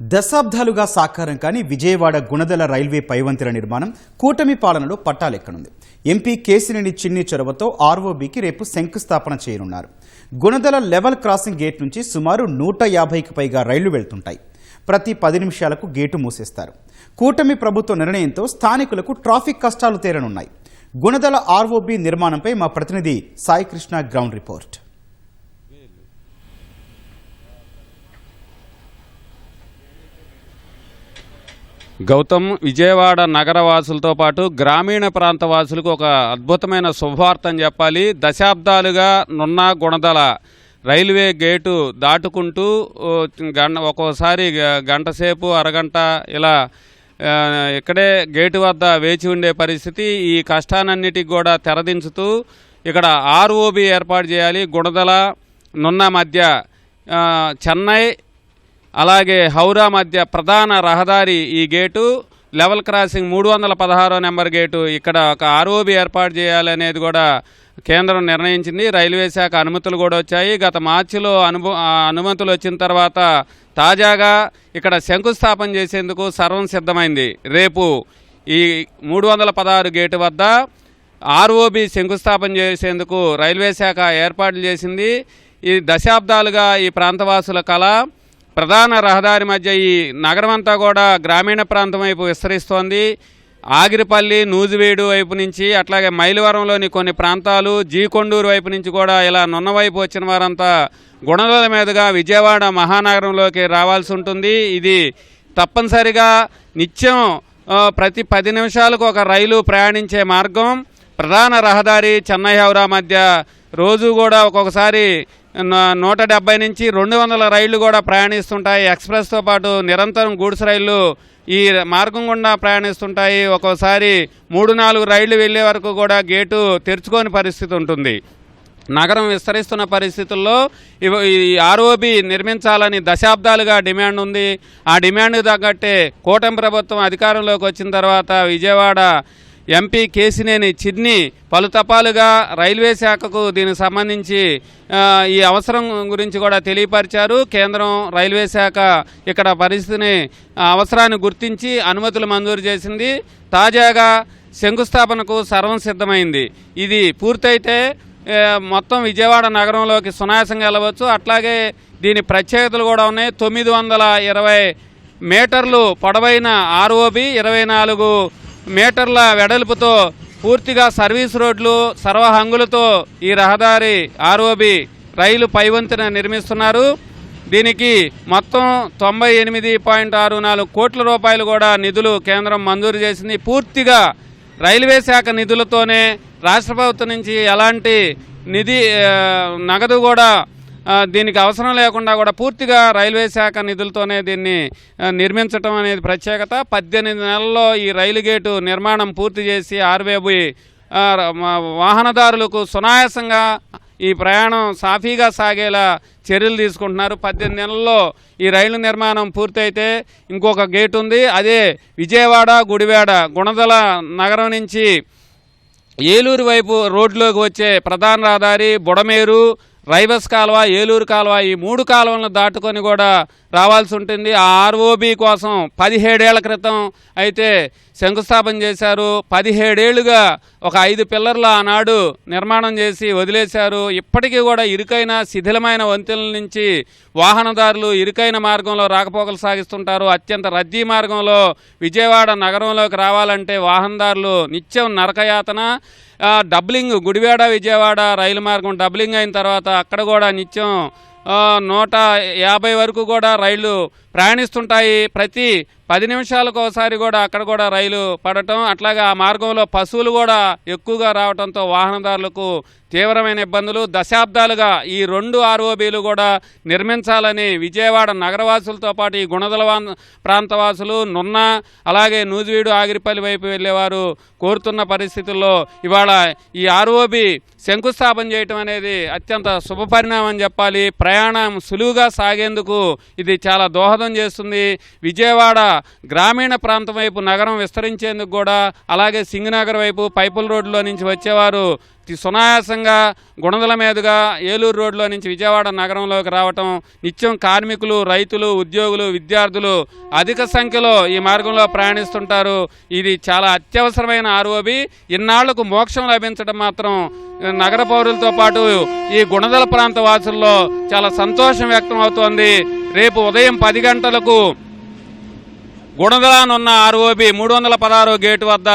దశాబ్దాలుగా సాకారం కాని విజయవాడ గుణదల రైల్వే పైవంతెన నిర్మాణం కూటమి పాలనలో పట్టాలెక్కనుంది. ఎంపీ కేశినేని చిన్ని చొరవతో ఆర్ఓబీకి రేపు శంకుస్థాపన చేయనున్నారు. గుణదల లెవెల్ క్రాసింగ్ గేట్ నుంచి సుమారు 150కి పైగా రైళ్లు వెళ్తుంటాయి. ప్రతి 10 నిమిషాలకు గేటు మూసేస్తారు. కూటమి ప్రభుత్వ నిర్ణయంతో స్థానికులకు ట్రాఫిక్ కష్టాలు తీరనున్నాయి. గుణదల ఆర్ఓబీ నిర్మాణంపై మా ప్రతినిధి సాయికృష్ణ గ్రౌండ్ రిపోర్ట్. గౌతమ్, విజయవాడ నగర వాసులతో పాటు గ్రామీణ ప్రాంత వాసులకు ఒక అద్భుతమైన శుభవార్త అని చెప్పాలి. దశాబ్దాలుగా నున్న గుణదల రైల్వే గేటు దాటుకుంటూ ఒక్కోసారి గంట సేపు అరగంట ఇలా ఇక్కడే గేటు వద్ద వేచి ఉండే పరిస్థితి. ఈ కష్టాలన్నిటికి కూడా తెరదించుతూ ఇక్కడ ఆర్ఓబీ ఏర్పాటు చేయాలి. గుణదల నున్న మధ్య చెన్నై అలాగే హౌరా మధ్య ప్రధాన రహదారి ఈ gate. Level crossing 316 number gate. ఇక్కడ ఒక ఆర్ఓబీ ఏర్పాటు చేయాలనేది కూడా కేంద్రం నిర్ణయించింది. రైల్వే శాఖ అనుమతులు కూడా వచ్చాయి. గత మార్చిలో అనుమతులు వచ్చిన తర్వాత తాజాగా ఇక్కడ శంకుస్థాపన చేసేందుకు సర్వం సిద్ధమైంది. రేపు ఈ 316 గేటు వద్ద ఆర్ఓబీ శంకుస్థాపన చేసేందుకు రైల్వే శాఖ ఏర్పాట్లు చేసింది. ఈ దశాబ్దాలుగా ఈ ప్రాంతవాసుల కళ. ప్రధాన రహదారి మధ్య ఈ నగరం అంతా కూడా గ్రామీణ ప్రాంతం వైపు విస్తరిస్తోంది. ఆగిరిపల్లి, నూజివీడు వైపు నుంచి, అట్లాగే మైలవరంలోని కొన్ని ప్రాంతాలు, జీకొండూరు వైపు నుంచి కూడా ఇలా నున్న వైపు వచ్చిన వారంతా గుణదల మీదుగా విజయవాడ మహానగరంలోకి రావాల్సి ఉంటుంది. ఇది తప్పనిసరిగా నిత్యం ప్రతి 10 నిమిషాలకు ఒక రైలు ప్రయాణించే మార్గం. ప్రధాన రహదారి చెన్నై హౌరా మధ్య రోజు కూడా ఒక్కొక్కసారి 170 నుంచి 200 రైళ్లు కూడా ప్రయాణిస్తుంటాయి. ఎక్స్ప్రెస్తో పాటు నిరంతరం గూడ్స్ రైళ్లు ఈ మార్గం గుండా ప్రయాణిస్తుంటాయి. ఒక్కోసారి 3-4 రైళ్లు వెళ్లే వరకు కూడా గేటు తెరుచుకోని పరిస్థితి ఉంటుంది. నగరం విస్తరిస్తున్న పరిస్థితుల్లో ఈ ఆర్ఓబీ నిర్మించాలని దశాబ్దాలుగా డిమాండ్ ఉంది. ఆ డిమాండ్కి తగ్గట్టే కూటమి ప్రభుత్వం అధికారంలోకి వచ్చిన తర్వాత విజయవాడ ఎంపీ కేశినేని చిన్ని పలుతపాలుగా రైల్వే శాఖకు దీనికి సంబంధించి ఈ అవసరం గురించి కూడా తెలియపరిచారు. కేంద్రం రైల్వే శాఖ ఇక్కడ పరిస్థితిని అవసరాన్ని గుర్తించి అనుమతులు మంజూరు చేసింది. తాజాగా శంకుస్థాపనకు సర్వం సిద్ధమైంది. ఇది పూర్తయితే మొత్తం విజయవాడ నగరంలోకి సునాయాసంగా వెళ్ళవచ్చు. అట్లాగే దీని ప్రత్యేకతలు కూడా ఉన్నాయి. 920 మీటర్లు పొడవైన ఆర్ఓబీ, 24 మీటర్ల వెడల్పుతో పూర్తిగా సర్వీస్ రోడ్లు, సర్వహంగులతో ఈ రహదారి ఆర్ఓబీ రైలు పైవంతెన నిర్మిస్తున్నారు. దీనికి మొత్తం 98.64 కోట్ల రూపాయలు కూడా నిధులు కేంద్రం మంజూరు చేసింది. పూర్తిగా రైల్వే శాఖ నిధులతోనే, రాష్ట్ర ప్రభుత్వం నుంచి ఎలాంటి నగదు కూడా దీనికి అవసరం లేకుండా కూడా పూర్తిగా రైల్వే శాఖ నిధులతోనే దీన్ని నిర్మించడం అనేది ప్రత్యేకత. 18 నెలల్లో ఈ రైలు గేటు నిర్మాణం పూర్తి చేసి ఆర్ఓబీ వాహనదారులకు సునాయాసంగా ఈ ప్రయాణం సాఫీగా సాగేలా చర్యలు తీసుకుంటున్నారు. 18 నెలల్లో ఈ రైలు నిర్మాణం పూర్తయితే ఇంకొక గేటు ఉంది. అదే విజయవాడ గుడివాడ గుణదల నగరం నుంచి ఏలూరు వైపు రోడ్లోకి వచ్చే ప్రధాన రహదారి, బుడమేరు, రైవస్ కాలువ, ఏలూరు కాలువ, ఈ 3 కాలువలను దాటుకొని కూడా రావాల్సి ఉంటుంది. ఆ ఆర్ఓబీ కోసం 17 ఏళ్ల క్రితం అయితే శంకుస్థాపన చేశారు. 17 ఏళ్లుగా ఒక 5 పిల్లర్ల ఆనాడు నిర్మాణం చేసి వదిలేశారు. ఇప్పటికీ కూడా ఇరుకైన శిథిలమైన వంతెనల నుంచి వాహనదారులు ఇరుకైన మార్గంలో రాకపోకలు సాగిస్తుంటారు. అత్యంత రద్దీ మార్గంలో విజయవాడ నగరంలోకి రావాలంటే వాహనదారులు నిత్యం నరకయాతన. డబ్లింగ్, గుడివాడ విజయవాడ రైలు మార్గం డబ్లింగ్ అయిన తర్వాత అక్కడ కూడా నిత్యం 150 వరకు కూడా రైళ్లు ప్రయాణిస్తుంటాయి. ప్రతి 10 నిమిషాలకు ఒకసారి కూడా అక్కడ కూడా రైలు పడటం, అట్లాగే ఆ మార్గంలో పశువులు కూడా ఎక్కువగా రావడంతో వాహనదారులకు తీవ్రమైన ఇబ్బందులు. దశాబ్దాలుగా ఈ 2 ఆర్ఓబీలు కూడా నిర్మించాలని విజయవాడ నగరవాసులతో పాటు ఈ గుణదల ప్రాంతవాసులు, నున్న అలాగే నూజివీడు, ఆగిరిపల్లి వైపు వెళ్ళేవారు కోరుతున్న పరిస్థితుల్లో ఇవాళ ఈ ఆర్ఓబీ శంకుస్థాపన చేయటం అనేది అత్యంత శుభపరిణామం చెప్పాలి. ప్రయాణం సులువుగా సాగేందుకు ఇది చాలా దోహదం దోహదం చేస్తుంది. విజయవాడ గ్రామీణ ప్రాంతం వైపు నగరం విస్తరించేందుకు కూడా, అలాగే సింగనగర్ వైపు పైపుల్ రోడ్లో నుంచి వచ్చేవారు సునాయాసంగా గుణదల మీదుగా ఏలూరు రోడ్లో నుంచి విజయవాడ నగరంలోకి రావటం, నిత్యం కార్మికులు, రైతులు, ఉద్యోగులు, విద్యార్థులు అధిక సంఖ్యలో ఈ మార్గంలో ప్రయాణిస్తుంటారు. ఇది చాలా అత్యవసరమైన ఆర్ఓబి. ఇన్నాళ్లకు మోక్షం లభించడం మాత్రం నగర పౌరులతో పాటు ఈ గుణదల ప్రాంత వాసుల్లో చాలా సంతోషం వ్యక్తం అవుతోంది. రేపు ఉదయం 10 గంటలకు గుణదలానున్న ఆర్ఓబి 316 గేటు వద్ద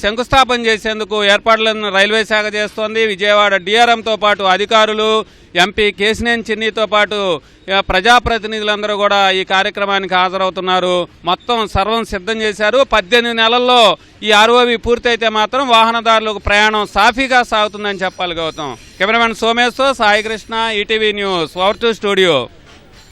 శంకుస్థాపన చేసేందుకు ఏర్పాట్లను రైల్వే శాఖ చేస్తోంది. విజయవాడ డిఆర్ఎంతో పాటు అధికారులు, ఎంపీ కేశినేని చిన్నితో పాటు ప్రజాప్రతినిధులందరూ కూడా ఈ కార్యక్రమానికి హాజరవుతున్నారు. మొత్తం సర్వం సిద్ధం చేశారు. 18 నెలల్లో ఈ ఆర్ఓబి పూర్తయితే మాత్రం వాహనదారులకు ప్రయాణం సాఫీగా సాగుతుందని చెప్పాలి. గౌతమ్. కెమెరామెన్ సోమేశ్తో Sai Krishna, ETV news, over to studio.